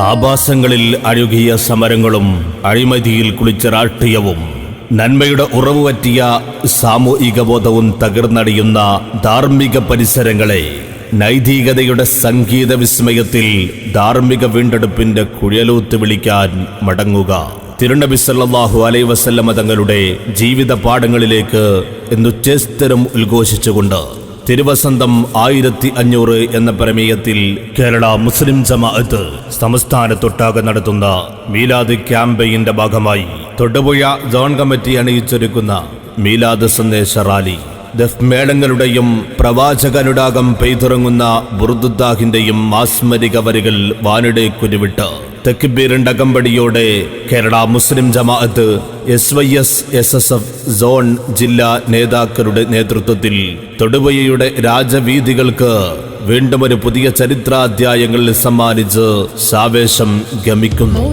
ആഭാസങ്ങളിൽ അഴുകിയ സമരങ്ങളും അഴിമതിയിൽ കുളിച്ച രാഷ്ട്രീയവും നന്മയുടെ ഉറവ് പറ്റിയ സാമൂഹികബോധവും തകർന്നടിയുന്ന ധാർമ്മിക പരിസരങ്ങളെ നൈതികതയുടെ സംഗീത വിസ്മയത്തിൽ ധാർമ്മിക വീണ്ടെടുപ്പിന്റെ കുഴലൂത്ത് വിളിക്കാൻ മടങ്ങുക. തിരുനബി സല്ലല്ലാഹു അലൈഹി വസല്ലമ തങ്ങളുടെ ജീവിത പാഠങ്ങളിലേക്ക് എന്നുച്ചേസ്തരം ഉദ്ഘോഷിച്ചുകൊണ്ട് തിരുവസന്തം 1500 എന്ന പ്രമേയത്തിൽ കേരള മുസ്ലിം ജമാഅത്ത് സംസ്ഥാനത്തൊട്ടാകെ നടത്തുന്ന മീലാദ് ക്യാമ്പയിന്റെ ഭാഗമായി തൊടുപുഴ സോൺ കമ്മിറ്റി അണിയിച്ചൊരുക്കുന്ന മീലാദ് സന്ദേശ റാലി, ദഫ് മേളങ്ങളുടെയും പ്രവാചകനുടാകം പെയ്തുറങ്ങുന്ന ബുർദുദ്ദാഹിന്റെയും മാസ്മരിക വരികൾ വാനിടേക്കുരുവിട്ട് തെക്കുബീറിന്റെ അകമ്പടിയോടെ കേരള മുസ്ലിം ജമാഅത്ത് SYS-SSF സോൺ ജില്ലാ നേതാക്കളുടെ നേതൃത്വത്തിൽ തൊടുപുഴയുടെ രാജവീഥികൾക്ക് വീണ്ടും ഒരു പുതിയ ചരിത്രാധ്യായങ്ങളിൽ സമ്മാനിച്ച് സാവേശം ഗമിക്കുന്നു.